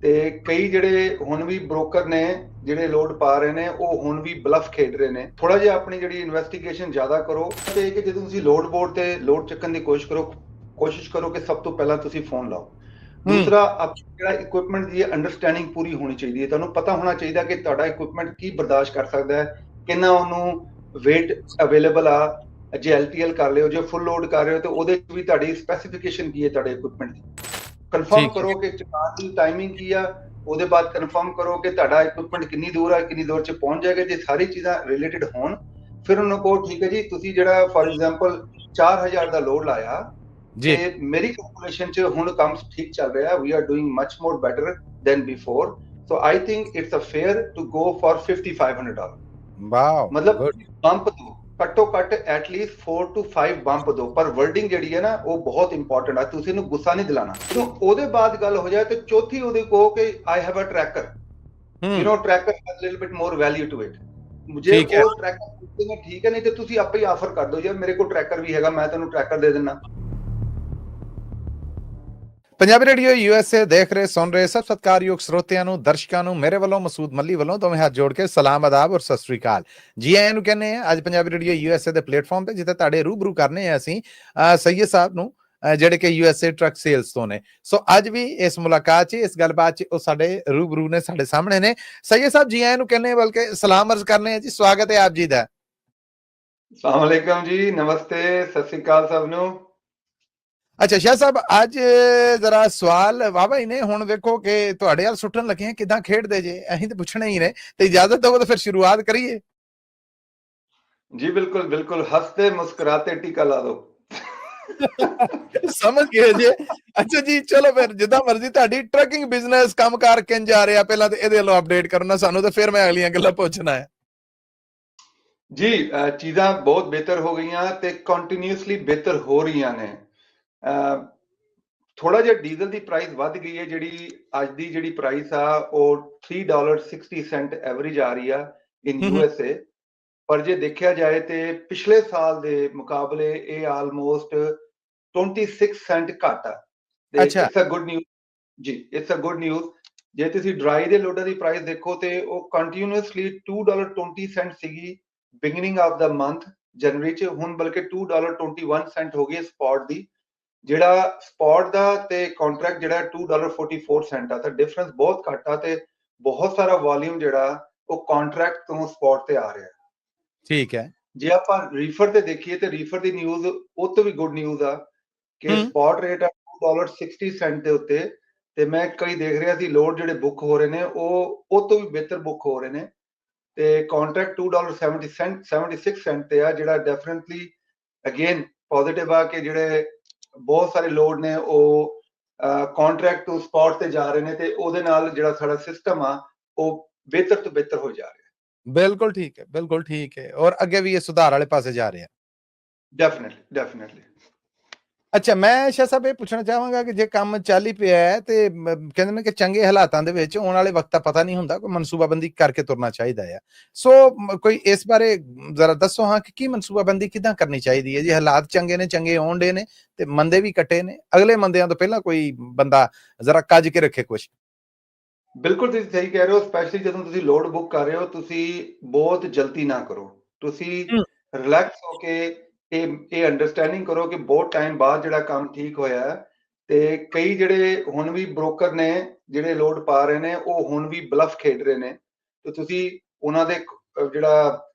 ਤੇ ਕਈ ਜਿਹੜੇ ਹੁਣ ਵੀ ਬ੍ਰੋਕਰ ਨੇ ਜਿਹੜੇ ਲੋਡ ਪਾ ਰਹੇ ਨੇ ਉਹ ਹੁਣ ਵੀ ਬਲਫ ਖੇਡ ਰਹੇ ਨੇ। ਥੋੜਾ ਜਿਹਾ ਆਪਣੀ ਜਿਹੜੀ ਇਨਵੈਸਟੀਗੇਸ਼ਨ ਜ਼ਿਆਦਾ ਕਰੋ ਤੇ ਕਿ ਜਦੋਂ ਤੁਸੀਂ ਲੋਡ ਬੋਰਡ ਤੇ ਲੋਡ ਚੱਕਣ ਦੀ ਕੋਸ਼ਿਸ਼ ਕਰੋ ਕਿ ਸਭ ਤੋਂ ਪਹਿਲਾਂ ਤੁਸੀਂ ਫੋਨ ਲਾਓ। ਦੂਸਰਾ, ਜਿਹੜਾ ਇਕੁਇਪਮੈਂਟ ਦੀ ਅੰਡਰਸਟੈਂਡਿੰਗ ਪੂਰੀ ਹੋਣੀ ਚਾਹੀਦੀ ਹੈ। ਤੁਹਾਨੂੰ ਪਤਾ ਹੋਣਾ ਚਾਹੀਦਾ ਕਿ ਤੁਹਾਡਾ ਇਕੁਇਪਮੈਂਟ ਕੀ ਬਰਦਾਸ਼ਤ ਕਰ ਸਕਦਾ ਹੈ, ਕਿੰਨਾ ਉਹਨੂੰ weight ਅਵੇਲੇਬਲ ਆ। ਜੇ LTL ਕਰ ਲਿਓ, ਜੇ ਫੁੱਲ ਲੋਡ ਕਰ ਰਹੇ ਹੋ ਤੇ ਉਹਦੇ ਚ ਵੀ ਤੁਹਾਡੀ ਸਪੈਸੀਫਿਕੇਸ਼ਨ ਕੀ ਹੈ ਤੁਹਾਡੇ ਇਕੁਇਪਮੈਂਟ ਦੀ। ਕਨਫਰਮ ਕਰੋ ਕਿ ਚਲਾਉਣ ਦੀ ਟਾਈਮਿੰਗ ਕੀ ਆ। ਉਹਦੇ ਬਾਅਦ ਕਨਫਰਮ ਕਰੋ ਕਿ ਤੁਹਾਡਾ ਇਕੁਇਪਮੈਂਟ ਕਿੰਨੀ ਦੂਰ ਆ, ਕਿੰਨੀ ਦੂਰ ਚ ਪਹੁੰਚ ਜਾਏਗਾ। ਜੇ ਸਾਰੀ ਚੀਜ਼ਾਂ ਰਿਲੇਟਡ ਹੋਣ ਫਿਰ ਉਹਨੂੰ ਕਹੋ ਠੀਕ ਹੈ ਜੀ, ਤੁਸੀਂ ਜਿਹੜਾ ਫॉर ਐਗਜ਼ਾਮਪਲ 4000 ਦਾ ਲੋਡ ਲਾਇਆ ਤੇ ਮੇਰੀ ਕੈਲਕੂਲੇਸ਼ਨ ਚ ਹੁਣ ਕੰਮ ਠੀਕ ਚੱਲ ਰਿਹਾ, we are doing much more better than before, so I think it's a fair to go for $5500। Wow, ਮਤਲਬ ਬੰਪ ਦੋ, ਘੱਟੋ ਘੱਟ ਐਟਲੀਸਟ 4 to 5 ਬੰਪ ਦੋ। ਪਰ ਵਰਡਿੰਗ ਜਿਹੜੀ ਹੈ ਨਾ ਉਹ ਬਹੁਤ ਇੰਪੋਰਟੈਂਟ ਆ, ਤੁਸੀਂ ਇਹਨੂੰ ਗੁੱਸਾ ਨਹੀਂ ਦਿਲਾਣਾ। ਜਦੋਂ ਉਹਦੇ ਬਾਅਦ ਗੱਲ ਹੋ ਜਾਏ ਤੇ ਚੌਥੀ ਉਹਦੇ ਕਹੋ ਕਿ I have a tracker, you know tracker has a little bit more value to it. ਜੇ ਉਹ ਟਰੈਕਰ ਠੀਕ ਹੈ, ਨਹੀਂ ਤੇ ਤੁਸੀਂ ਆਪੇ ਹੀ ਆਫਰ ਕਰ ਦਿਓ, ਯਾਰ ਮੇਰੇ ਕੋਲ ਟਰੈਕਰ ਵੀ ਹੈਗਾ, ਮੈਂ ਤੁਹਾਨੂੰ ਟਰੈਕਰ ਦੇ ਦਿੰਦਾ। ਪੰਜਾਬੀ ਰੇਡੀਓ USA ਦੇਖ ਰਹੇ ਸੁਣ ਰਹੇ ਸਭ ਸਤਿਕਾਰਯੋਗ ਸਰੋਤਿਆਂ ਨੂੰ, ਦਰਸ਼ਕਾਂ ਨੂੰ ਮੇਰੇ ਵੱਲੋਂ, ਮਸੂਦ ਮੱਲੀ ਵੱਲੋਂ ਦੋਵੇਂ ਹੱਥ ਜੋੜ ਕੇ ਸਲਾਮ, ਆਦਾਬ ਔਰ ਸਤਿ ਸ੍ਰੀ ਅਕਾਲ ਜੀ ਆਇਆਂ ਨੂੰ ਕਹਿੰਦੇ ਆ। ਅੱਜ ਪੰਜਾਬੀ ਰੇਡੀਓ USA ਦੇ ਪਲੇਟਫਾਰਮ ਤੇ ਜਿੱਥੇ ਤੁਹਾਡੇ ਰੂਬਰੂ ਕਰਨੇ ਆ ਅਸੀਂ ਸਈਦ ਸਾਹਿਬ ਨੂੰ, ਜਿਹੜੇ ਕਿ USA ਟਰੱਕ ਸੇਲਸ ਤੋਂ ਨੇ। ਸੋ ਅੱਜ ਵੀ ਇਸ ਮੁਲਾਕਾਤ 'ਚ, ਇਸ ਗੱਲਬਾਤ 'ਚ ਉਹ ਸਾਡੇ ਰੂਬਰੂ ਨੇ, ਸਾਡੇ ਸਾਹਮਣੇ ਨੇ। ਸਈਦ ਸਾਹਿਬ ਜੀ ਆਇਆਂ ਨੂੰ ਕਹਿੰਦੇ, ਬਲਕਿ ਸਲਾਮ ਅਰਜ਼ ਕਰਨੇ ਆ ਜੀ। ਸਵਾਗਤ ਹੈ ਆਪ ਜੀ ਦਾ। ਅਸਲਾਮ ਅਲੈਕਮ ਜੀ, ਨਮਸਤੇ, ਸਤਿ ਸ੍ਰੀ ਅਕਾਲ ਸਭ ਨੂੰ। ਅੱਛਾ ਸ਼ਾਹ ਸਾਹਿਬ, ਅੱਜ ਜ਼ਰਾ ਸਵਾਲ ਵਾਵਾ ਹੀ ਨੇ। ਹੁਣ ਵੇਖੋ ਕਿ ਤੁਹਾਡੇ ਵੱਲ ਸੁੱਟਣ ਲੱਗੇ ਆ, ਕਿਦਾਂ ਖੇਡਦੇ ਜੇ, ਅਸੀਂ ਤਾਂ ਪੁੱਛਣਾ ਹੀ ਨੇ, ਤੇ ਇਜਾਜ਼ਤ ਦਿਓ ਤਾਂ ਫਿਰ ਸ਼ੁਰੂਆਤ ਕਰੀਏ। ਜੀ ਬਿਲਕੁਲ ਬਿਲकुल, ਹੱਸਦੇ ਮੁਸਕਰਾਤੇ ਟੀਕਾ ਲਾ ਦੋ। ਸਮਝ ਗਏ ਜੇ। ਅੱਛਾ ਜੀ, ਚਲੋ ਫਿਰ ਜਿੱਦਾਂ ਮਰਜ਼ੀ। ਤੁਹਾਡੀ ਟਰੱਕਿੰਗ ਬਿਜ਼ਨਸ ਕੰਮਕਾਰ ਕਿੰਜ ਜਾ ਰਿਹਾ, ਪਹਿਲਾਂ ਤੇ ਇਹਦੇ ਵੱਲੋਂ ਅਪਡੇਟ ਕਰਨਾ ਸਾਨੂੰ, ਤੇ ਫਿਰ ਮੈਂ ਅਗਲੀਆਂ ਗੱਲਾਂ ਪੁੱਛਣਾ ਹੈ ਜੀ। ਚੀਜ਼ਾਂ ਬਹੁਤ ਬਿਹਤਰ ਹੋ ਗਈਆਂ ਤੇ ਕੰਟੀਨਿਊਸਲੀ ਬਿਹਤਰ ਹੋ ਰਹੀਆਂ ਨੇ। ਥੋੜਾ ਜਿਹਾ ਡੀਜ਼ਲ ਦੀ ਪ੍ਰਾਈਸ ਵੱਧ ਗਈ ਹੈ। ਜਿਹੜੀ ਅੱਜ ਦੀ ਜਿਹੜੀ ਪ੍ਰਾਈਸ ਆ ਉਹ $3.60 ਐਵਰੇਜ ਆ ਰਹੀ ਆ ਇਨ USA। ਪਰ ਜੇ ਦੇਖਿਆ ਜਾਏ ਤੇ ਪਿਛਲੇ ਸਾਲ ਦੇ ਮੁਕਾਬਲੇ ਇਹ ਆਲਮੋਸਟ 26 ਸੈਂਟ ਘੱਟ ਆ। ਤੇ ਇਟਸ ਅ ਗੁੱਡ ਨਿਊਜ਼ ਜੀ, ਇਟਸ ਅ ਗੁੱਡ ਨਿਊਜ਼। ਜੇ ਤੁਸੀਂ ਡਰਾਈ ਦੇ ਲੋਡਰ ਦੀ ਪ੍ਰਾਈਸ ਦੇਖੋ ਤੇ ਉਹ ਕੰਟੀਨਿਊਸਲੀ $2.20 ਸੀਗੀ ਬਿਗਨਿੰਗ ਆਫ ਦਾ ਮੰਥ ਜਨਵਰੀ ਚ, ਹੁਣ ਬਲਕਿ $2.21 ਹੋ ਗਈ ਸਪੌਟ ਦੀ। ਜਿਹੜਾ ਸਪੌਟ ਦਾ ਤੇ ਕੰਟਰੈਕਟ ਜਿਹੜਾ $2.44 ਆ, ਤਾਂ ਡਿਫਰੈਂਸ ਬਹੁਤ ਘੱਟ ਆ। ਤੇ ਬਹੁਤ ਸਾਰਾ ਵੋਲਿਊਮ ਜਿਹੜਾ ਉਹ ਕੰਟਰੈਕਟ ਤੋਂ ਸਪੌਟ ਤੇ ਆ ਰਿਹਾ। ਠੀਕ ਹੈ। ਜੇ ਆਪਾਂ ਰੀਫਰ ਤੇ ਦੇਖੀਏ ਤੇ ਰੀਫਰ ਦੀ ਨਿਊਜ਼ ਉਹ ਤੋਂ ਵੀ ਗੁੱਡ ਨਿਊਜ਼ ਆ ਕਿ ਸਪੌਟ ਰੇਟ ਆ $2.60 ਦੇ ਉੱਤੇ। ਤੇ ਮੈਂ ਕਈ ਦੇਖ ਰਿਹਾ ਸੀ ਲੋਡ ਜਿਹੜੇ ਬੁੱਕ ਹੋ ਰਹੇ ਨੇ ਉਹ ਤੋਂ ਵੀ ਬਿਹਤਰ ਬੁੱਕ ਹੋ ਰਹੇ ਨੇ। ਤੇ ਕੰਟਰੈਕਟ $2.76 ਤੇ ਆ, ਜਿਹੜਾ ਡੈਫੀਨਿਟਲੀ ਅਗੇਨ ਪੋਜ਼ਿਟਿਵ ਆ ਕਿ ਜਿਹੜੇ ਬਹੁਤ ਸਾਰੇ ਲੋਡ ਨੇ ਉਹ ਕੰਟਰੈਕਟ ਤੋਂ ਸਪੌਟ ਤੇ ਜਾ ਰਹੇ ਨੇ, ਤੇ ਉਹਦੇ ਨਾਲ ਜਿਹੜਾ ਸਾਡਾ ਸਿਸਟਮ ਆ ਉਹ ਬਿਹਤਰ ਤੋਂ ਬਿਹਤਰ ਹੋ ਜਾ ਰਿਹਾ। ਬਿਲਕੁਲ ਠੀਕ ਹੈ, ਬਿਲਕੁਲ ਠੀਕ ਹੈ। ਔਰ ਅੱਗੇ ਵੀ ਇਹ ਸੁਧਾਰ ਵਾਲੇ ਪਾਸੇ ਜਾ ਰਿਹਾ। ਡੈਫੀਨਿਟਲੀ। ਅੱਛਾ, ਮੈਂ ਸ਼ਾਹ ਸਾਹਿਬ ਇਹ ਪੁੱਛਣਾ ਚਾਹਾਂਗਾ ਕਿ ਜੇ ਕੰਮ ਚੱਲ ਹੀ ਪਿਆ ਹੈ ਤੇ ਕਹਿੰਦੇ ਨੇ ਕਿ ਚੰਗੇ ਹਾਲਾਤਾਂ ਦੇ ਵਿੱਚ ਆਉਣ ਵਾਲੇ ਵਕਤ ਦਾ ਪਤਾ ਨਹੀਂ ਹੁੰਦਾ, ਕੋਈ ਮਨਸੂਬਾਬੰਦੀ ਕਰਕੇ ਤੁਰਨਾ ਚਾਹੀਦਾ ਆ। ਸੋ ਕੋਈ ਇਸ ਬਾਰੇ ਜ਼ਰਾ ਦੱਸੋ ਹਾਂ ਕਿ ਕੀ ਮਨਸੂਬਾਬੰਦੀ ਕਿੱਦਾਂ ਕਰਨੀ ਚਾਹੀਦੀ ਹੈ? ਜੇ ਹਾਲਾਤ ਚੰਗੇ ਨੇ, ਚੰਗੇ ਆਉਣ ਡੇ ਨੇ ਤੇ ਮੰਦੇ ਵੀ ਕੱਟੇ ਨੇ, ਅਗਲੇ ਮੰਦਿਆਂ ਤੋਂ ਪਹਿਲਾਂ ਕੋਈ ਬੰਦਾ ਜ਼ਰਾ ਕੱਜ ਕੇ ਰੱਖੇ ਕੁਛ। ਬਿਲਕੁਲ ਤੁਸੀਂ ਸਹੀ ਕਹਿ ਰਹੇ ਹੋ। ਸਪੈਸ਼ਲੀ ਜਦੋਂ ਤੁਸੀਂ ਲੋਡ ਬੁੱਕ ਕਰ ਰਹੇ ਹੋ, ਤੁਸੀਂ ਬਹੁਤ ਜਲਦੀ ਨਾ ਕਰੋ। ਤੁਸੀਂ ਰਿਲੈਕਸ ਹੋ ਕੇ ਇਹ ਅੰਡਰਸਟੈਂਡਿੰਗ ਕਰੋ ਕਿ ਬਹੁਤ ਟਾਈਮ ਬਾਅਦ ਜਿਹੜਾ ਕੰਮ ਠੀਕ ਹੋਇਆ। ਤੇ ਕਈ ਜਿਹੜੇ ਹੁਣ ਵੀ ਬ੍ਰੋਕਰ ਨੇ ਜਿਹੜੇ ਲੋਡ ਪਾ ਰਹੇ ਨੇ ਉਹ ਹੁਣ ਵੀ ਬਲਫ ਖੇਡ ਰਹੇ ਨੇ। ਤੇ ਤੁਸੀਂ ਉਹਨਾਂ ਦੇ ਜਿਹੜਾ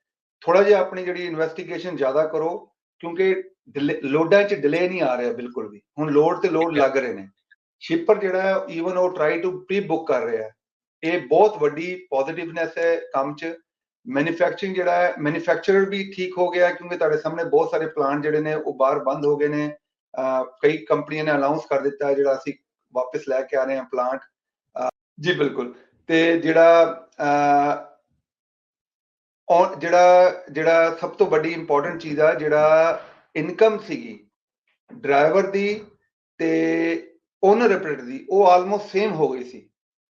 ਥੋੜਾ ਜਿਹਾ ਆਪਣੀ ਜਿਹੜੀ ਇਨਵੈਸਟੀਗੇਸ਼ਨ ਜ਼ਿਆਦਾ ਕਰੋ, ਕਿਉਂਕਿ ਲੋਡਾਂ 'ਚ ਡਿਲੇ ਨਹੀਂ ਆ ਰਿਹਾ ਬਿਲਕੁਲ ਵੀ। ਹੁਣ ਲੋਡ ਤੇ ਲੋਡ ਲੱਗ ਰਹੇ ਨੇ। ਸ਼ਿਪਰ ਜਿਹੜਾ ਈਵਨ ਉਹ ਟਰਾਈ ਟੂ ਪ੍ਰੀ ਬੁੱਕ ਕਰ ਰਿਹਾ। ਇਹ ਬਹੁਤ ਵੱਡੀ ਪੋਜ਼ਿਟਿਵਨੈਸ ਹੈ ਕੰਮ 'ਚ। ਮੈਨੂਫੈਕਚਰਿੰਗ ਜਿਹੜਾ ਹੈ, ਮੈਨੂਫੈਕਚਰਰ ਵੀ ਠੀਕ ਹੋ ਗਿਆ, ਕਿਉਂਕਿ ਤੁਹਾਡੇ ਸਾਹਮਣੇ ਬਹੁਤ ਸਾਰੇ ਪਲਾਂਟ ਜਿਹੜੇ ਨੇ ਉਹ ਬਾਹਰ ਬੰਦ ਹੋ ਗਏ ਨੇ। ਕਈ ਕੰਪਨੀਆਂ ਨੇ ਅਨਾਉਂਸ ਕਰ ਦਿੱਤਾ ਜਿਹੜਾ ਅਸੀਂ ਵਾਪਸ ਲੈ ਕੇ ਆ ਰਹੇ ਹਾਂ ਪਲਾਂਟ। ਜੀ ਬਿਲਕੁਲ। ਤੇ ਜਿਹੜਾ ਸਭ ਤੋਂ ਵੱਡੀ ਇੰਪੋਰਟੈਂਟ ਚੀਜ਼ ਆ, ਜਿਹੜਾ ਇਨਕਮ ਸੀਗੀ ਡਰਾਈਵਰ ਦੀ ਤੇ ਓਨਰ ਆਪਰੇਟਰ ਦੀ, ਉਹ ਆਲਮੋਸਟ ਸੇਮ ਹੋ ਗਈ ਸੀ।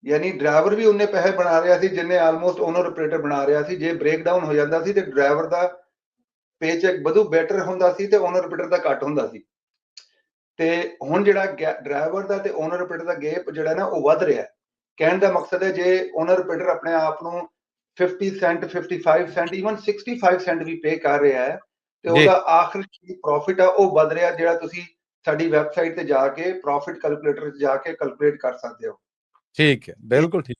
ਯਾਨੀ ਡਰਾਈਵਰ ਵੀ ਉਹਨੇ ਪੈਸੇ ਬਣਾ ਰਿਹਾ ਸੀ ਜਿੰਨੇ ਆਲਮੋਸਟ ਓਨਰ ਆਪਰੇਟਰ ਬਣਾ ਰਿਹਾ ਸੀ। ਜੇ ਬ੍ਰੇਕਡਾਊਨ ਹੋ ਜਾਂਦਾ ਸੀ ਤੇ ਡਰਾਈਵਰ ਦਾ ਪੇਚੈਕ ਵਧੂ ਬੈਟਰ ਹੁੰਦਾ ਸੀ ਤੇ ਓਨਰ ਆਪਰੇਟਰ ਦਾ ਘੱਟ ਹੁੰਦਾ ਸੀ। ਤੇ ਹੁਣ ਜਿਹੜਾ ਡਰਾਈਵਰ ਦਾ ਤੇ ਓਨਰ ਆਪਰੇਟਰ ਦਾ ਗੈਪ ਜਿਹੜਾ ਨਾ ਉਹ ਵੱਧ ਰਿਹਾ, ਕਹਿਣ ਦਾ ਮਕਸਦ ਹੈ ਜੇ ਓਨਰ ਬਿਡਰ ਆਪਣੇ ਆਪ ਨੂੰ 50 ਸੈਂਟ 55 ਸੈਂਟ ਈਵਨ 65 ਸੈਂਟ ਵੀ ਪੇ ਕਰ ਰਿਹਾ ਹੈ ਤੇ ਜੀ ਉਹਦਾ ਆਖਰੀ ਪ੍ਰੋਫਿਟ ਆ ਉਹ ਵੱਧ ਰਿਹਾ, ਜਿਹੜਾ ਤੁਸੀਂ ਸਾਡੀ ਵੈਬਸਾਈਟ ਤੇ ਜਾ ਕੇ ਪ੍ਰੋਫਿਟ ਕੈਲਕੂਲੇਟਰ 'ਚ ਜਾ ਕੇ ਕੈਲਕੂਲੇਟ ਕਰ ਸਕਦੇ ਹੋ। ਠੀਕ ਹੈ, ਬਿਲਕੁਲ ਠੀਕ।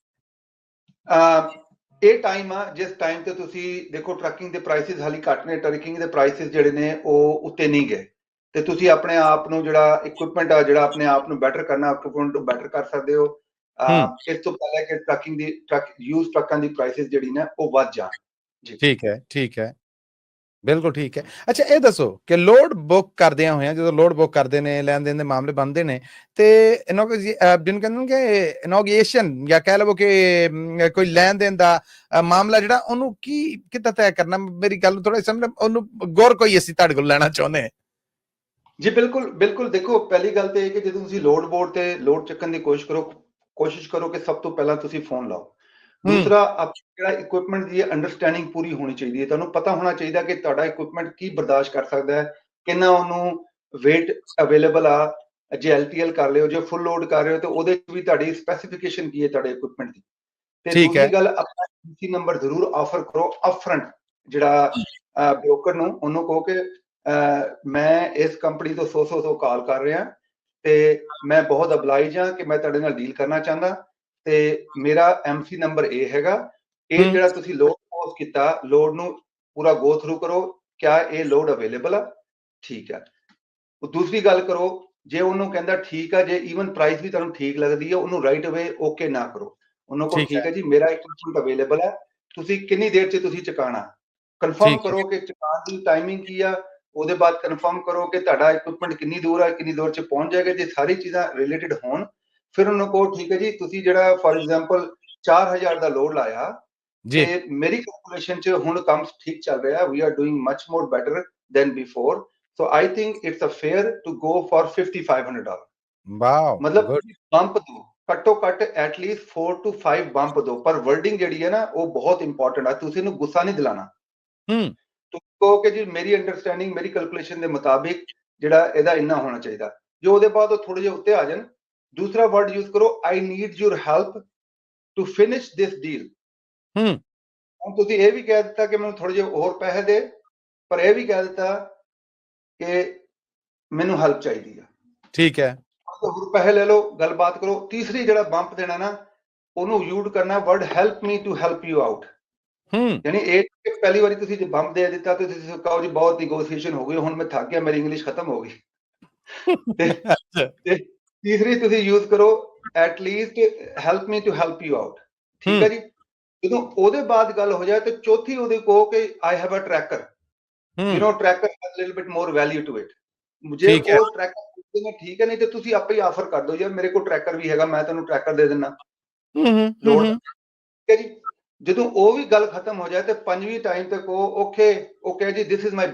ਇਹ ਟਾਈਮ ਆ ਜਿਸ ਟਾਈਮ ਤੇ ਤੁਸੀਂ ਦੇਖੋ ਟਰੱਕਿੰਗ ਦੇ ਪ੍ਰਾਈਸਿਸ ਹਾਲੀ ਘੱਟ ਨੇ, ਟਰੱਕਿੰਗ ਦੇ ਪ੍ਰਾਈਸਿਸ ਜਿਹੜੇ ਨੇ ਉਹ ਉੱਤੇ ਨਹੀਂ ਗਏ ਤੇ ਤੁਸੀਂ ਆਪਣੇ ਆਪ ਨੂੰ ਜਿਹੜਾ ਇਕਵਿਪਮੈਂਟ ਆ ਜਿਹੜਾ ਆਪਣੇ ਆਪ ਨੂੰ ਬੈਟਰ ਕਰਨਾ, ਇਕਵਿਪਮੈਂਟ ਨੂੰ ਬੈਟਰ ਕਰ ਸਕਦੇ ਹੋ। ਇਸ ਤੋਂ ਪਹਿਲਾਂ ਕਿ ਟਰੱਕ ਯੂਜ਼ ਟਰੱਕਾਂ ਦੀ ਪ੍ਰਾਈਸਿਸ ਜਿਹੜੀ ਨੇ ਉਹ ਵੱਧ ਜਾਣ। ਜੀ ਠੀਕ ਹੈ, ਠੀਕ ਹੈ, ਬਿਲਕੁਲ ਠੀਕ ਹੈ। ਅੱਛਾ ਇਹ ਦੱਸੋ ਕਿ ਲੋਡ ਬੁੱਕ ਕਰਦਿਆਂ ਹੋਇਆਂ ਜਦੋਂ ਲੋਡ ਬੁੱਕ ਕਰਦੇ ਨੇ, ਲੈਣ ਦੇਣ ਦੇ ਮਾਮਲੇ ਬਣਦੇ ਨੇ ਤੇ ਜਿਹਨੂੰ ਕਹਿੰਦੇ ਨੇ ਕਿ ਇਨੋਗੇਸ਼ਨ ਜਾਂ ਕਹਿ ਲਵੋ ਕਿ ਕੋਈ ਲੈਣ ਦੇਣ ਦਾ ਮਾਮਲਾ ਜਿਹੜਾ ਉਹਨੂੰ ਕੀ ਕਿੱਦਾਂ ਤੈਅ ਕਰਨਾ, ਮੇਰੀ ਗੱਲ ਥੋੜਾ ਸਮਝ ਉਹਨੂੰ ਗੌਰ ਕੋਈ ਅਸੀਂ ਤੁਹਾਡੇ ਕੋਲ ਲੈਣਾ ਚਾਹੁੰਦੇ ਹਾਂ। ਜੀ ਬਿਲਕੁਲ ਬਿਲਕੁਲ, ਦੇਖੋ ਪਹਿਲੀ ਗੱਲ ਤੇ ਇਹ ਕਿ ਜਦੋਂ ਤੁਸੀਂ ਲੋਡ ਬੋਰਡ ਤੇ ਲੋਡ ਚੱਕਣ ਦੀ ਕੋਸ਼ਿਸ਼ ਕਰੋ ਕਿ ਸਭ ਤੋਂ ਪਹਿਲਾਂ ਤੁਸੀਂ ਫੋਨ ਲਾਓ। ਦੂਸਰਾ ਜਿਹੜਾ ਇਕਵਿਪਮੈਂਟ ਦੀ ਅੰਡਰਸਟੈਂਡਿੰਗ ਪੂਰੀ ਹੋਣੀ ਚਾਹੀਦੀ ਹੈ, ਤੁਹਾਨੂੰ ਪਤਾ ਹੋਣਾ ਚਾਹੀਦਾ ਕਿ ਤੁਹਾਡਾ ਇਕਵਿਪਮੈਂਟ ਕੀ ਬਰਦਾਸ਼ਤ ਕਰ ਸਕਦਾ ਹੈ, ਕਿੰਨਾ ਉਹਨੂੰ weight ਅਵੇਲੇਬਲ ਆ। ਜੇ LTL ਕਰ ਲਿਓ, ਜੇ ਫੁੱਲ ਲੋਡ ਕਰ ਰਹੇ ਹੋ ਤੇ ਉਹਦੇ ਚ ਵੀ ਤੁਹਾਡੀ ਸਪੈਸੀਫਿਕੇਸ਼ਨ ਕੀ ਹੈ ਤੁਹਾਡੇ ਇਕਵਿਪਮੈਂਟ ਦੀ। ਤੇ ਦੂਸਰੀ ਗੱਲ ਆਪਣਾ PC ਨੰਬਰ ਜ਼ਰੂਰ ਆਫਰ ਕਰੋ ਅਪਫਰੰਟ, ਜਿਹੜਾ ਬ੍ਰੋਕਰ ਨੂੰ ਉਹਨੂੰ ਕਹੋ ਕਿ ਮੈਂ ਇਸ ਕੰਪਨੀ ਤੋਂ 100 ਕਾਲ ਕਰ ਰਿਹਾ ਤੇ ਮੈਂ ਬਹੁਤ ਅਬਲਾਈਜ ਹਾਂ ਕਿ ਮੈਂ ਤੁਹਾਡੇ ਨਾਲ ਡੀਲ ਕਰਨਾ ਚਾਹੁੰਦਾ ਤੇ ਮੇਰਾ MC ਨੰਬਰ ਇਹ ਹੈਗਾ। ਇਹ ਜਿਹੜਾ ਤੁਸੀਂ ਲੋਡ ਪੋਸਟ ਕੀਤਾ, ਲੋਡ ਨੂੰ ਪੂਰਾ ਗੋ ਥਰੂ ਕਰੋ, ਕਿਆ ਇਹ ਲੋਡ ਅਵੇਲੇਬਲ ਆ, ਠੀਕ ਹੈ। ਦੂਸਰੀ ਗੱਲ ਕਰੋ, ਜੇ ਉਹਨੂੰ ਕਹਿੰਦਾ ਠੀਕ ਆ, ਜੇ ਈਵਨ ਪ੍ਰਾਈਸ ਵੀ ਤੁਹਾਨੂੰ ਠੀਕ ਲੱਗਦੀ ਹੈ, ਉਹਨੂੰ ਰਾਈਟ ਅਵੇ ਓਕੇ ਨਾ ਕਰੋ। ਉਹਨੂੰ ਕੋਲ ਠੀਕ ਹੈ ਜੀ ਮੇਰਾ ਇਕਵਿਪਮੈਂਟ ਅਵੇਲੇਬਲ ਹੈ, ਤੁਸੀਂ ਕਿੰਨੀ ਦੇਰ 'ਚ ਤੁਸੀਂ ਚੁਕਾਣਾ, ਕਨਫਰਮ ਕਰੋ ਕਿ ਚੁਕਾਉਣ ਦੀ ਟਾਈਮਿੰਗ ਕੀ ਆ। ਉਹਦੇ ਬਾਅਦ ਕਨਫਰਮ ਕਰੋ ਕਿ ਤੁਹਾਡਾ ਇਕਵਿਪਮੈਂਟ ਕਿੰਨੀ ਦੂਰ ਆ, ਕਿੰਨੀ ਦੂਰ 'ਚ ਪਹੁੰਚ ਜਾਏਗਾ। ਜੇ ਸਾਰੀ ਚੀਜ਼ਾਂ ਰਿਲੇਟਡ ਹੋਣ ਫਿਰ ਉਹਨੂੰ ਕਹੋ ਠੀਕ ਹੈ ਜੀ, ਤੁਸੀਂ ਜਿਹੜਾ ਫॉर ਐਗਜ਼ਾਮਪਲ 4000 ਦਾ ਲੋਡ ਲਾਇਆ ਤੇ ਮੇਰੀ ਕੈਲਕੂਲੇਸ਼ਨ 'ਚ ਹੁਣ ਕੰਮ ਠੀਕ ਚੱਲ ਰਿਹਾ, we are doing much more better than before, so I think it's a fair to go for $5500। Wow, ਮਤਲਬ ਬੰਪ ਦੋ, ਘੱਟੋ ਘੱਟ ਐਟਲੀਸਟ 4 to 5 ਬੰਪ ਦੋ, ਪਰ ਵਰਡਿੰਗ ਜਿਹੜੀ ਹੈ ਨਾ ਉਹ ਬਹੁਤ ਇੰਪੋਰਟੈਂਟ ਆ। ਤੁਸੀਂ ਇਹਨੂੰ ਗੁੱਸਾ ਨਹੀਂ ਦਿਲਾਣਾ। ਤੁਸੀਂ ਕਹੋ ਕਿ ਜੀ ਮੇਰੀ ਅੰਡਰਸਟੈਂਡਿੰਗ, ਮੇਰੀ ਕੈਲਕੂਲੇਸ਼ਨ ਦੇ ਮੁਤਾਬਿਕ ਜਿਹੜਾ ਇਹਦਾ ਇੰਨਾ ਹੋਣਾ ਚਾਹੀਦਾ। ਜੋ ਉਹਦੇ ਬਾਅਦ ਉਹ ਥੋੜੇ ਜਿਹਾ ਉੱਤੇ ਆ ਜਾਣ, ਦੂਸਰਾ ਵਰਡ ਯੂਜ਼ ਕਰੋ, I need your help to finish this deal. ਹੁਣ ਤੁਸੀਂ ਇਹ ਵੀ ਕਹਿ ਦਿੱਤਾ ਕਿ ਮੈਨੂੰ ਥੋੜੇ ਜਿਹੇ ਹੋਰ ਪੈਸੇ ਦੇ, ਪਰ ਇਹ ਵੀ ਕਹਿ ਦਿੱਤਾ ਕਿ ਮੈਨੂੰ ਹੈਲਪ ਚਾਹੀਦੀ ਆ। ਠੀਕ ਹੈ, ਹੋਰ ਪੈਸੇ ਲੈ ਲਓ, ਗੱਲਬਾਤ ਕਰੋ। ਤੀਸਰੀ ਜਿਹੜਾ ਬੰਪ ਦੇਣਾ ਨਾ, ਉਹਨੂੰ ਯੂਜ਼ ਕਰਨਾ word help me to help you out. ਯਾਨੀ ਇਹ ਪਹਿਲੀ ਵਾਰੀ ਤੁਸੀਂ ਜੇ ਬੰਪ ਦੇ ਦਿੱਤਾ ਤੇ ਤੁਸੀਂ ਕਹੋ ਜੀ ਬਹੁਤ ਨੈਗੋਸ਼ੀਏਸ਼ਨ ਹੋ ਗਈ, ਹੁਣ ਮੈਂ ਥੱਕ ਗਿਆ, ਮੇਰੀ ਇੰਗਲਿਸ਼ ਖਤਮ ਹੋ ਗਈ। ਤੇ ਤੀਸਰੀ ਤੁਸੀਂ ਯੂਜ਼ ਕਰੋ at least help me to help you out. ਠੀਕ ਹੈ ਜੀ। ਜਦੋਂ ਉਹਦੇ ਬਾਅਦ ਗੱਲ ਹੋ ਜਾਏ ਤੇ ਚੌਥੀ ਉਹਦੇ ਕਹੋ ਕਿ I have a tracker, you know tracker has little bit more value to it. ਜੇ ਉਹ ਟਰੈਕਰ ਠੀਕ ਹੈ, ਨਹੀਂ ਤੇ ਤੁਸੀਂ ਆਪੇ ਹੀ ਆਫਰ ਕਰ ਦਿਓ, ਯਾਰ ਮੇਰੇ ਕੋਲ ਟਰੈਕਰ ਵੀ ਹੈਗਾ, ਮੈਂ ਤੁਹਾਨੂੰ ਟਰੈਕਰ ਦੇ ਦਿੰਦਾ ਲੋਡ। ਠੀਕ ਹੈ ਜੀ। ਜਦੋਂ ਉਹ ਵੀ ਗੱਲ ਖਤਮ ਹੋ ਜਾਏ ਤੇ ਪੰਜਵੀਂ ਟਾਈਮ ਤੇ ਕਹੋ ਓਕੇ ਜੀ, this is my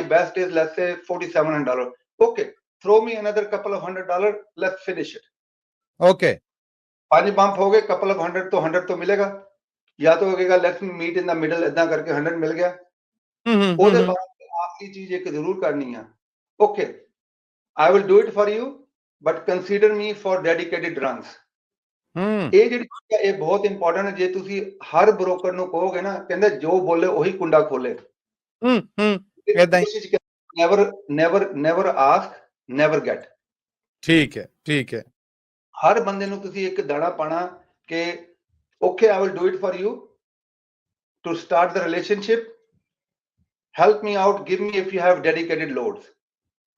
best is let's say $4700, okay throw me another couple of $100, let's finish it. Okay, 5 bump ਹੋ ਗਏ, ਕਪਲ ਆਫ 100 ਤੋਂ 100 ਤੋਂ ਮਿਲੇਗਾ, ਜਾਂ ਤਾਂ ਹੋਏਗਾ let's meet in the middle, ਇਦਾਂ ਕਰਕੇ 100 ਮਿਲ ਗਿਆ। ਉਹਦੇ ਬਾਅਦ ਆਖਰੀ ਚੀਜ਼ ਇੱਕ ਜ਼ਰੂਰ ਕਰਨੀ ਆ, okay I will do it for you, but consider me for dedicated runs. ਇਹ ਜਿਹੜੀ ਚੀਜ਼ ਹੈ ਇਹ ਬਹੁਤ ਇੰਪੋਰਟੈਂਟ ਹੈ। ਜੇ ਤੁਸੀਂ ਹਰ ਬ੍ਰੋਕਰ ਨੂੰ ਕਹੋਗੇ ਨਾ, ਕਹਿੰਦੇ ਜੋ ਬੋਲੇ ਉਹੀ ਕੁੰਡਾ ਖੋਲੇ। Never ask, never get. ਠੀਕ ਹੈ, ਠੀਕ ਹੈ। ਹਰ ਬੰਦੇ ਨੂੰ ਤੁਸੀਂ ਇੱਕ ਦਾਣਾ ਪਾਣਾ ਕਿ okay I will do it for you to start the relationship, help me out, give me if you have dedicated loads.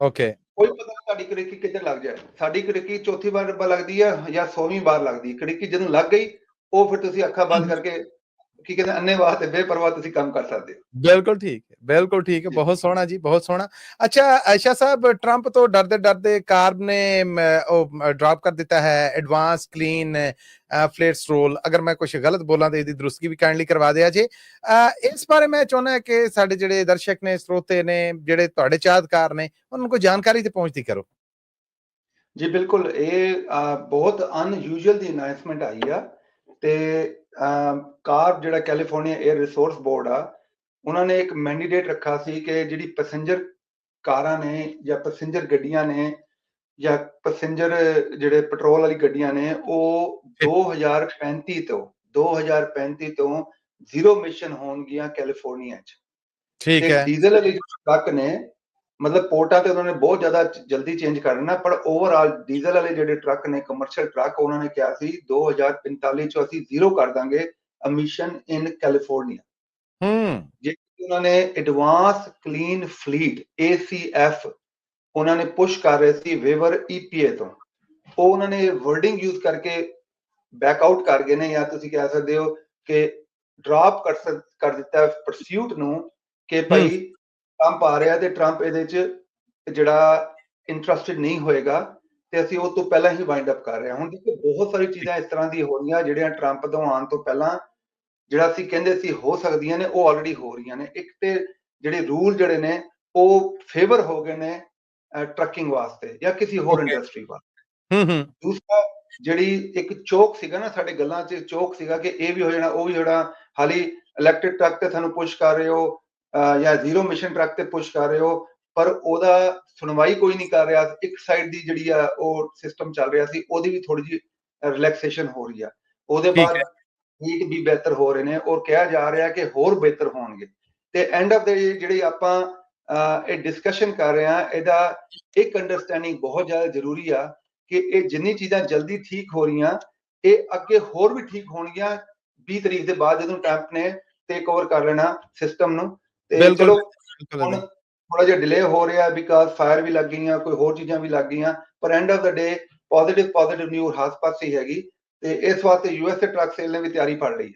Okay, ਕੋਈ ਪਤਾ ਨਹੀਂ ਤੁਹਾਡੀ ਕੜਿੱਕੀ ਕਿੱਧਰ ਲੱਗ ਜਾਏ। ਸਾਡੀ ਕੜਿੱਕੀ ਚੌਥੀ ਵਾਰ ਲੱਗਦੀ ਹੈ ਜਾਂ 100ਵੀਂ ਵਾਰ ਲੱਗਦੀ। ਕੜਿੱਕੀ ਜਦੋਂ ਲੱਗ ਗਈ ਉਹ ਫਿਰ ਤੁਸੀਂ ਅੱਖਾਂ ਬੰਦ ਕਰਕੇ ਕੀ ਕਹਿੰਦੇ ਅੰਨ੍ਹੇਵਾਹ ਤੇ ਬੇਪਰਵਾਹ ਤੁਸੀਂ ਕੰਮ ਕਰ ਸਕਦੇ ਹੋ। ਬਿਲਕੁਲ ਠੀਕ ਹੈ, ਬਿਲਕੁਲ ਠੀਕ ਹੈ। ਬਹੁਤ ਸੋਹਣਾ ਜੀ, ਬਹੁਤ ਸੋਹਣਾ। ਅੱਛਾ ਆਇਸ਼ਾ ਸਾਹਿਬ, ਟਰੰਪ ਤੋਂ ਡਰਦੇ ਡਰਦੇ ਕਾਰਬ ਨੇ ਉਹ ਡ੍ਰੌਪ ਕਰ ਦਿੱਤਾ ਹੈ ਐਡਵਾਂਸ ਕਲੀਨ ਫਲੇਟਸ ਰੋਲ। ਅਗਰ ਮੈਂ ਕੁਝ ਗਲਤ ਬੋਲਾਂ ਤੇ ਇਹਦੀ ਦਰੁਸਤੀ ਵੀ ਕਾਈਂਡਲੀ ਕਰਵਾ ਦਿਆ ਜੀ। ਇਸ ਬਾਰੇ ਮੈਂ ਚਾਹੁੰਦਾ ਕਿ ਸਾਡੇ ਜਿਹੜੇ ਦਰਸ਼ਕ ਨੇ, ਸਰੋਤੇ ਨੇ, ਜਿਹੜੇ ਤੁਹਾਡੇ ਚਾਹਤਕਾਰ ਨੇ, ਉਹਨਾਂ ਨੂੰ ਕੋਈ ਜਾਣਕਾਰੀ ਤੇ ਪਹੁੰਚਦੀ ਕਰੋ। ਜੀ ਬਿਲਕੁਲ, ਇਹ ਬਹੁਤ ਅਨਯੂਜੂਅਲ ਦੀ ਅਨਾਉਂਸਮੈਂਟ ਆਈ ਆ ਤੇ ਕਾਰਬ ਜਿਹੜਾ ਕੈਲੀਫੋਰਨੀਆ 에ਅਰ ਰਿਸੋਰਸ ਬੋਰਡ ਆ, ਉਹਨਾਂ ਨੇ ਇੱਕ ਮੈਂਡੇਟ ਰੱਖਾ ਸੀ ਕਿ ਜਿਹੜੀ ਪੈਸੇਂਜਰ ਕਾਰਾਂ ਨੇ ਜਾਂ ਪੈਸੇਂਜਰ ਗੱਡੀਆਂ ਨੇ ਜਾਂ ਪੈਸੇਂਜਰ ਜਿਹੜੇ ਪੈਟਰੋਲ ਵਾਲੀ ਗੱਡੀਆਂ ਨੇ ਉਹ 2035 ਤੋਂ ਜ਼ੀਰੋ ਮਿਸ਼ਨ ਹੋਣਗੀਆਂ ਕੈਲੀਫੋਰਨੀਆ 'ਚ। ਠੀਕ ਤੇ ਹੈ। ਡੀਜ਼ਲ ਵਾਲੇ ਟਰੱਕ ਨੇ ਮਤਲਬ ਪੋਰਟਾਂ ਤੇ ਉਹਨਾਂ ਨੇ ਬਹੁਤ ਜ਼ਿਆਦਾ ਜਲਦੀ ਚੇਂਜ ਕਰਨਾ, ਪਰ ਓਵਰਆਲ ਡੀਜ਼ਲ ਵਾਲੇ ਜਿਹੜੇ ਟਰੱਕ ਨੇ ਕਮਰਸ਼ੀਅਲ ਟਰੱਕ, ਉਹਨਾਂ ਨੇ ਕਿਹਾ ਸੀ 2045 ਚ ਅਸੀਂ ਜ਼ੀਰੋ ਕਰ ਦਾਂਗੇ ਐਮਿਸ਼ਨ ਇਨ ਕੈਲੀਫੋਰਨੀਆ। ਜੇ ਉਹਨਾਂ ਨੇ ਐਡਵਾਂਸ ਕਲੀਨ ਫਲੀਟ ACF ਉਹਨਾਂ ਨੇ ਪੁਸ਼ ਕਰ ਰਹੇ ਸੀ ਵੇਵਰ EPA ਤੋਂ, ਉਹ ਉਹਨਾਂ ਨੇ ਵਰਡਿੰਗ ਯੂਜ਼ ਕਰਕੇ ਬੈਕ ਆਊਟ ਕਰ ਗਏ ਨੇ, ਜਾਂ ਤੁਸੀਂ ਕਹਿ ਸਕਦੇ ਹੋ ਕਿ ਡ੍ਰੌਪ ਕਰ ਦਿੱਤਾ ਪਰਸਿਊਟ ਨੂੰ ਕਿ ਭਾਈ ਟਰੰਪ ਆ ਰਿਹਾ ਤੇ ਟਰੰਪ ਇਹਦੇ 'ਚ ਜਿਹੜਾ ਇੰਟਰਸਟਿਡ ਨਹੀਂ ਹੋਏਗਾ ਤੇ ਅਸੀਂ ਉਹ ਤੋਂ ਪਹਿਲਾਂ ਹੀ ਵਾਈਂਡ ਅਪ ਕਰ ਰਹੇ ਹਾਂ। ਹੁਣ ਦੇਖੋ ਬਹੁਤ ਸਾਰੀ ਚੀਜ਼ਾਂ ਇਸ ਤਰ੍ਹਾਂ ਦੀ ਹੋ ਰਹੀਆਂ ਜਿਹੜੀਆਂ ਟਰੰਪ ਤੋਂ ਆਉਣ ਤੋਂ ਪਹਿਲਾਂ ਜਿਹੜਾ ਅਸੀਂ ਕਹਿੰਦੇ ਸੀ ਹੋ ਸਕਦੀਆਂ ਨੇ, ਉਹ ਆਲਰੇਡੀ ਹੋ ਰਹੀਆਂ ਨੇ। ਇੱਕ ਤੇ ਜਿਹੜੇ ਰੂਲ ਜਿਹੜੇ ਨੇ ਉਹ ਫੇਵਰ ਹੋ ਗਏ ਨੇ ਟਰੱਕਿੰਗ ਵਾਸਤੇ ਜਾਂ ਕਿਸੇ ਹੋਰ ਇੰਡਸਟਰੀ ਵਾਸਤੇ। ਦੂਸਰਾ ਜਿਹੜੀ ਇੱਕ ਚੋਕ ਸੀਗਾ ਨਾ ਸਾਡੇ ਗੱਲਾਂ 'ਚ, ਚੋਕ ਸੀਗਾ ਕਿ ਇਹ ਵੀ ਹੋ ਜਾਣਾ ਉਹ ਵੀ ਹੋਣਾ, ਹਾਲੀ ਇਲੈਕਟ੍ਰਿਕ ਟਰੱਕ ਤੇ ਸਾਨੂੰ ਪੁਸ਼ ਕਰ ਰਹੇ ਹੋ ਜਾਂ ਜ਼ੀਰੋ ਮਿਸ਼ਨ ਟਰੱਕ ਤੇ ਪੁਸ਼ ਕਰ ਰਹੇ ਹੋ, ਪਰ ਉਹਦਾ ਸੁਣਵਾਈ ਕੋਈ ਨਹੀਂ ਕਰ ਰਿਹਾ। ਇੱਕ ਸਾਈਡ ਦੀ ਜਿਹੜੀ ਆ ਉਹ ਸਿਸਟਮ ਚੱਲ ਰਿਹਾ ਸੀ, ਉਹਦੀ ਵੀ ਥੋੜੀ ਜਿਹੀ ਰਿਲੈਕਸੇਸ਼ਨ ਹੋ ਰਹੀ ਆ। ਉਹਦੇ ਬਾਅਦ ਹੀਟ ਵੀ ਬਿਹਤਰ ਹੋ ਰਹੇ ਨੇ ਔਰ ਕਿਹਾ ਜਾ ਰਿਹਾ ਕਿ ਹੋਰ ਬਿਹਤਰ ਹੋਣਗੇ। ਤੇ ਐਂਡ ਆਫ ਦ ਡੇ ਜਿਹੜੀ ਆਪਾਂ ਇਹ ਡਿਸਕਸ਼ਨ ਕਰ ਰਹੇ ਹਾਂ, ਇਹਦਾ ਇੱਕ ਅੰਡਰਸਟੈਂਡਿੰਗ ਬਹੁਤ ਜ਼ਿਆਦਾ ਜ਼ਰੂਰੀ ਆ ਕਿ ਇਹ ਜਿੰਨੀ ਚੀਜ਼ਾਂ ਜਲਦੀ ਠੀਕ ਹੋ ਰਹੀਆਂ, ਇਹ ਅੱਗੇ ਹੋਰ ਵੀ ਠੀਕ ਹੋਣਗੀਆਂ 20 ਤਰੀਕ ਦੇ ਬਾਅਦ, ਜਦੋਂ ਟਰੰਪ ਨੇ ਟੇਕ ਓਵਰ ਕਰ ਲੈਣਾ ਸਿਸਟਮ ਨੂੰ। ਤੇ ਚਲੋ ਹੁਣ ਥੋੜਾ ਜਿਹਾ ਡਿਲੇ ਹੋ ਰਿਹਾ ਬਿਕਾਜ਼ ਫਾਇਰ ਵੀ ਲੱਗ ਗਈਆਂ, ਕੋਈ ਹੋਰ ਚੀਜ਼ਾਂ ਵੀ ਲੱਗ ਗਈਆਂ, ਪਰ end of the day positive news ਹਰ ਪਾਸੇ ਹੀ ਹੈਗੀ। ਤੇ ਇਸ ਵਾਸਤੇ USA ਟਰੱਕ ਸੇਲ ਨੇ ਵੀ ਤਿਆਰੀ ਫੜ ਲਈ ਹੈ।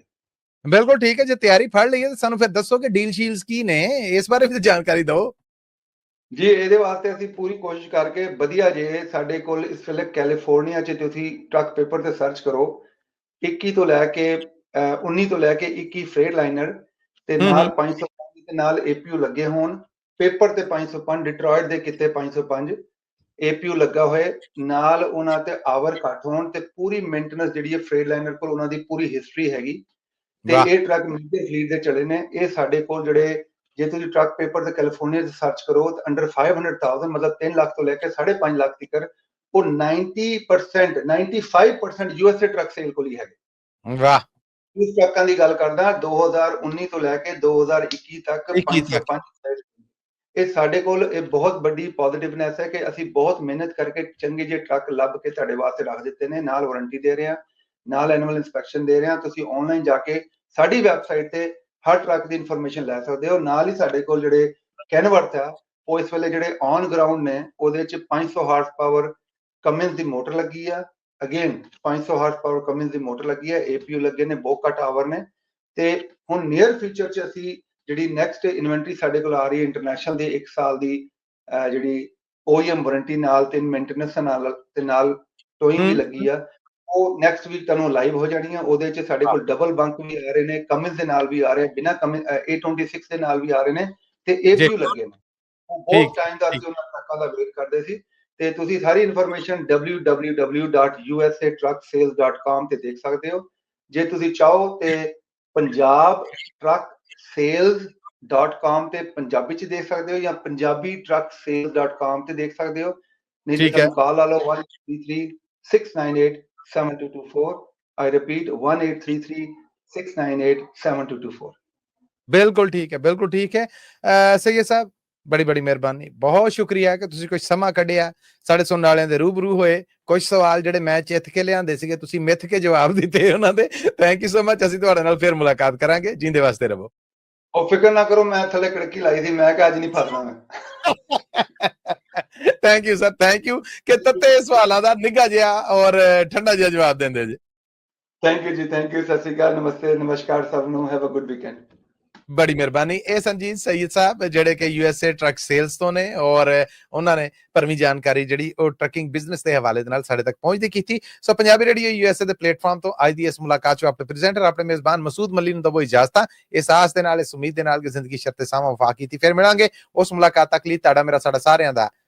ਬਿਲਕੁਲ ਠੀਕ ਹੈ। ਜੇ ਤਿਆਰੀ ਫੜ ਲਈ ਹੈ ਤਾਂ ਸਾਨੂੰ ਫਿਰ ਦੱਸੋ ਕਿ ਡੀਲ ਸ਼ੀਲਸ ਕੀ ਨੇ, ਇਸ ਬਾਰੇ ਵੀ ਜਾਣਕਾਰੀ ਦਿਓ ਜੀ। ਇਹਦੇ ਵਾਸਤੇ ਅਸੀਂ ਪੂਰੀ ਕੋਸ਼ਿਸ਼ ਕਰਕੇ ਵਧੀਆ, ਜੇ ਸਾਡੇ ਕੋਲ ਇਸ ਵੇਲੇ ਕੈਲੀਫੋਰਨੀਆ 'ਚ ਤੁਸੀਂ ਟਰੱਕ ਪੇਪਰ ਤੇ ਸਰਚ ਕਰੋ, 21 ਤੋਂ ਲੈ ਕੇ 19 ਤੋਂ ਲੈ ਕੇ 21 ਫਰੇਟ ਲਾਈਨਰ ਤੇ ਨਾਲ 505 ਤੇ ਨਾਲ APU ਲੱਗੇ ਹੋਣ। ਪੇਪਰ ਤੇ 505, ਡਿਟਰੋਇਟ ਦੇ ਕਿਤੇ 505 APU ਲੱਗਾ ਹੋਏ, ਨਾਲ ਉਹਨਾਂ ਤੇ ਆਵਰ ਘੱਟ ਹੋਣ ਤੇ ਪੂਰੀ ਮੇਨਟੇਨੈਂਸ ਜਿਹੜੀ ਹੈ ਫਰੇਟ ਲਾਈਨਰ ਕੋਲ ਉਹਨਾਂ ਦੀ ਪੂਰੀ ਹਿਸਟਰੀ ਹੈਗੀ। ਤੇ ਇਹ ਟਰੱਕ ਮੇਜਰ ਫਲੀਟ ਦੇ ਚਲੇ ਨੇ। ਇਹ ਸਾਡੇ ਕੋਲ ਜਿਹੜੇ, ਜੇ ਤੁਸੀਂ ਟਰੱਕ ਪੇਪਰ ਤੇ ਕੈਲੀਫੋਰਨੀਆ 'ਚ ਸਰਚ ਕਰੋ ਤਾਂ ਅੰਡਰ 500,000 ਮਤਲਬ 3 ਲੱਖ ਤੋਂ ਲੈ ਕੇ 5.5 ਲੱਖ ਤੱਕ ਉਹ 90% 95% USA ਟਰੱਕ ਸੇਲ ਕੋਲ ਹੀ ਹੈਗੇ। ਵਾਹ। ਇਸ ਟਰੱਕਾਂ ਦੀ ਗੱਲ ਕਰਦਾ 2019 ਤੋਂ ਲੈ ਕੇ 2021 ਤੱਕ 505 ਇਹ ਸਾਡੇ ਕੋਲ ਇਹ ਬਹੁਤ ਵੱਡੀ ਪੋਜ਼ਿਟਿਵਨੈਸ ਹੈ ਕਿ ਅਸੀਂ ਬਹੁਤ ਮਿਹਨਤ ਕਰਕੇ ਚੰਗੇ ਜਿਹੇ ਟਰੱਕ ਲੱਭ ਕੇ ਤੁਹਾਡੇ ਵਾਸਤੇ ਰੱਖ ਦਿੱਤੇ ਨੇ, ਨਾਲ ਵਾਰੰਟੀ ਦੇ ਰਹੇ ਹਾਂ, ਨਾਲ ਐਨੂਅਲ ਇੰਸਪੈਕਸ਼ਨ ਦੇ ਰਹੇ ਹਾਂ। ਤੁਸੀਂ ਆਨਲਾਈਨ ਜਾ ਕੇ ਸਾਡੀ ਵੈਬਸਾਈਟ ਤੇ ਹਰ ਟਰੱਕ ਦੀ ਇਨਫੋਰਮੇਸ਼ਨ ਲੈ ਸਕਦੇ ਹੋ। ਨਾਲ ਹੀ ਸਾਡੇ ਕੋਲ ਜਿਹੜੇ ਕੈਨਵਰਥ ਆ, ਉਹ ਇਸ ਵੇਲੇ ਜਿਹੜੇ ਔਨ ਗਰਾਊਂਡ ਨੇ, ਉਹਦੇ 'ਚ 500 ਹਾਰਸ ਪਾਵਰ ਕਮਿੰਸ ਦੀ ਮੋਟਰ ਲੱਗੀ ਆ। ਅਗੇਨ 500 ਹਾਰਸ ਪਾਵਰ ਕਮਿੰਸ ਦੀ ਮੋਟਰ ਲੱਗੀ ਹੈ, APU ਲੱਗੇ ਨੇ, ਬੋਕਾ ਟਾਵਰ ਨੇ। ਤੇ ਹੁਣ ਨੀਅਰ ਫਿਊਚਰ 'ਚ ਅਸੀਂ ਜਿਹੜੀ ਨੈਕਸਟ ਇਨਵੈਂਟਰੀ ਸਾਡੇ ਕੋਲ ਆ ਰਹੀ ਹੈ ਇੰਟਰਨੈਸ਼ਨਲ ਦੀ 1 ਸਾਲ ਦੀ ਜਿਹੜੀ OEM ਵਾਰੰਟੀ ਨਾਲ ਤੇ ਮੇਨਟੇਨੈਂਸ ਨਾਲ ਤੇ ਨਾਲ ਟੋਇੰਗ ਵੀ ਲੱਗੀ ਆ, ਉਹ ਨੈਕਸਟ ਵੀਕ ਤੁਹਾਨੂੰ ਲਾਈਵ ਹੋ ਜਾਣੀ ਆ। ਉਹਦੇ 'ਚ ਸਾਡੇ ਕੋਲ ਡਬਲ ਬੰਕ ਵੀ ਆ ਰਹੇ ਨੇ, ਕਮਿੰਸ ਦੇ ਨਾਲ ਵੀ ਆ ਰਹੇ, ਬਿਨਾਂ ਕਮਿੰਸ A26 ਦੇ ਨਾਲ ਵੀ ਆ ਰਹੇ ਨੇ ਤੇ APU ਲੱਗੇ ਨੇ। ਉਹ ਬਹੁਤ ਟਾਈਮ ਦਾ ਅਸੀਂ ਉਹਨਾਂ ਟਰੱਕਾਂ ਦਾ ਵੇਟ ਕਰਦੇ ਸੀ। ਤੇ ਤੁਸੀਂ ਸਾਰੀ ਇਨਫੋਰਮੇਸ਼ਨ www.usatrucksales.com ਤੇ ਦੇਖ ਸਕਦੇ ਹੋ। ਜੇ ਤੁਸੀਂ ਚਾਹੋ ਤੇ ਪੰਜਾਬ ਟਰੱਕ sales.com ਤੇ ਪੰਜਾਬੀ 'ਚ ਦੇਖ ਸਕਦੇ ਹੋ, ਜਾਂ ਪੰਜਾਬੀ ਟਰੱਕ sales.com ਤੇ ਦੇਖ ਸਕਦੇ ਹੋ। ਨਹੀਂ ਤੇ ਸਾਨੂੰ ਕਾਲ ਲਾ ਲਓ 1833-698-7224। I repeat 1833-698-7224। ਬਿਲਕੁਲ ਠੀਕ ਹੈ, ਬਿਲਕੁਲ ਠੀਕ ਹੈ। ਸਈਦ ਸਾਹਿਬ, ਬੜੀ ਮਿਹਰਬਾਨੀ, ਬਹੁਤ ਸ਼ੁਕਰੀਆ ਕਿ ਤੁਸੀਂ ਕੁਝ ਸਮਾਂ ਕੱਢਿਆ, ਸਾਡੇ ਸੁਣਨ ਵਾਲਿਆਂ ਦੇ ਰੂਬਰੂ ਹੋਏ। ਕੁਝ ਸਵਾਲ ਜਿਹੜੇ ਮੈਂ ਚਿੱਥ ਕੇ ਲਿਆਂਦੇ ਸੀਗੇ, ਤੁਸੀਂ ਮਿੱਥ ਕੇ ਜਵਾਬ ਦਿੱਤੇ ਉਹਨਾਂ ਦੇ। Thank you so much. ਅਸੀਂ ਤੁਹਾਡੇ ਨਾਲ ਫਿਰ ਮੁਲਾਕਾਤ ਕਰਾਂਗੇ। ਜਿੰਦੇ ਵਾਸਤੇ ਰਹੋ। ਉਹ ਫਿਕਰ ਨਾ ਕਰੋ, ਮੈਂ ਥੱਲੇ ਕੜਕੀ ਲਾਈ ਸੀ, ਮੈਂ ਕਿਹਾ ਅੱਜ ਨਹੀਂ ਫਸਣਾ ਮੈਂ। Thank you sir, thank you ਕਿ ਤੱਤੇ ਸਵਾਲਾਂ ਦਾ ਨਿੱਘਾ ਜਿਹਾ ਔਰ ਠੰਡਾ ਜਿਹਾ ਜਵਾਬ ਦਿੰਦੇ ਜੀ। ਥੈਂਕ ਯੂ ਜੀ, ਥੈਂਕ ਯੂ। ਸਤਿ ਸ਼੍ਰੀ ਅਕਾਲ, ਨਮਸਤੇ, ਨਮਸਕਾਰ ਸਭ ਨੂੰ। Have a good weekend. ਬੜੀ ਮਿਹਰਬਾਨੀ। ਇਹ ਸੰਜੀਤ ਸਈਦ ਸਾਹਿਬ ਜਿਹੜੇ ਕਿ USA ਟਰੱਕ ਸੇਲਸ ਤੋਂ ਨੇ, ਔਰ ਉਹਨਾਂ ਨੇ ਭਰਵੀਂ ਜਾਣਕਾਰੀ ਜਿਹੜੀ ਉਹ ਟਰੱਕਿੰਗ ਬਿਜ਼ਨਸ ਦੇ ਹਵਾਲੇ ਦੇ ਨਾਲ ਸਾਡੇ ਤੱਕ ਪਹੁੰਚਦੀ ਕੀਤੀ। ਸੋ ਪੰਜਾਬੀ ਰੇਡੀਓ USA ਦੇ ਪਲੇਟਫਾਰਮ ਤੋਂ ਅੱਜ ਦੀ ਇਸ ਮੁਲਾਕਾਤ 'ਚ ਆਪਣੇ ਪ੍ਰੈਜ਼ੈਂਟਰ, ਆਪਣੇ ਮੇਜ਼ਬਾਨ ਮਸੂਦ ਮੱਲੀ ਨੂੰ ਦਵੋ ਇਜਾਜ਼ਤ। ਇਸ ਆਸ ਦੇ ਨਾਲ, ਇਸ ਉਮੀਦ ਦੇ ਨਾਲ ਕਿ ਜ਼ਿੰਦਗੀ ਸ਼ਰਤੇ ਸਾਵਾਂ ਵਫਾ ਕੀਤੀ। ਫਿਰ ਮਿਲਾਂਗੇ। ਉਸ ਮੁਲਾਕਾਤ ਤੱਕ ਲਈ ਤੁਹਾਡਾ ਮੇਰਾ ਸਾਡਾ ਸਾਰਿਆਂ ਦਾ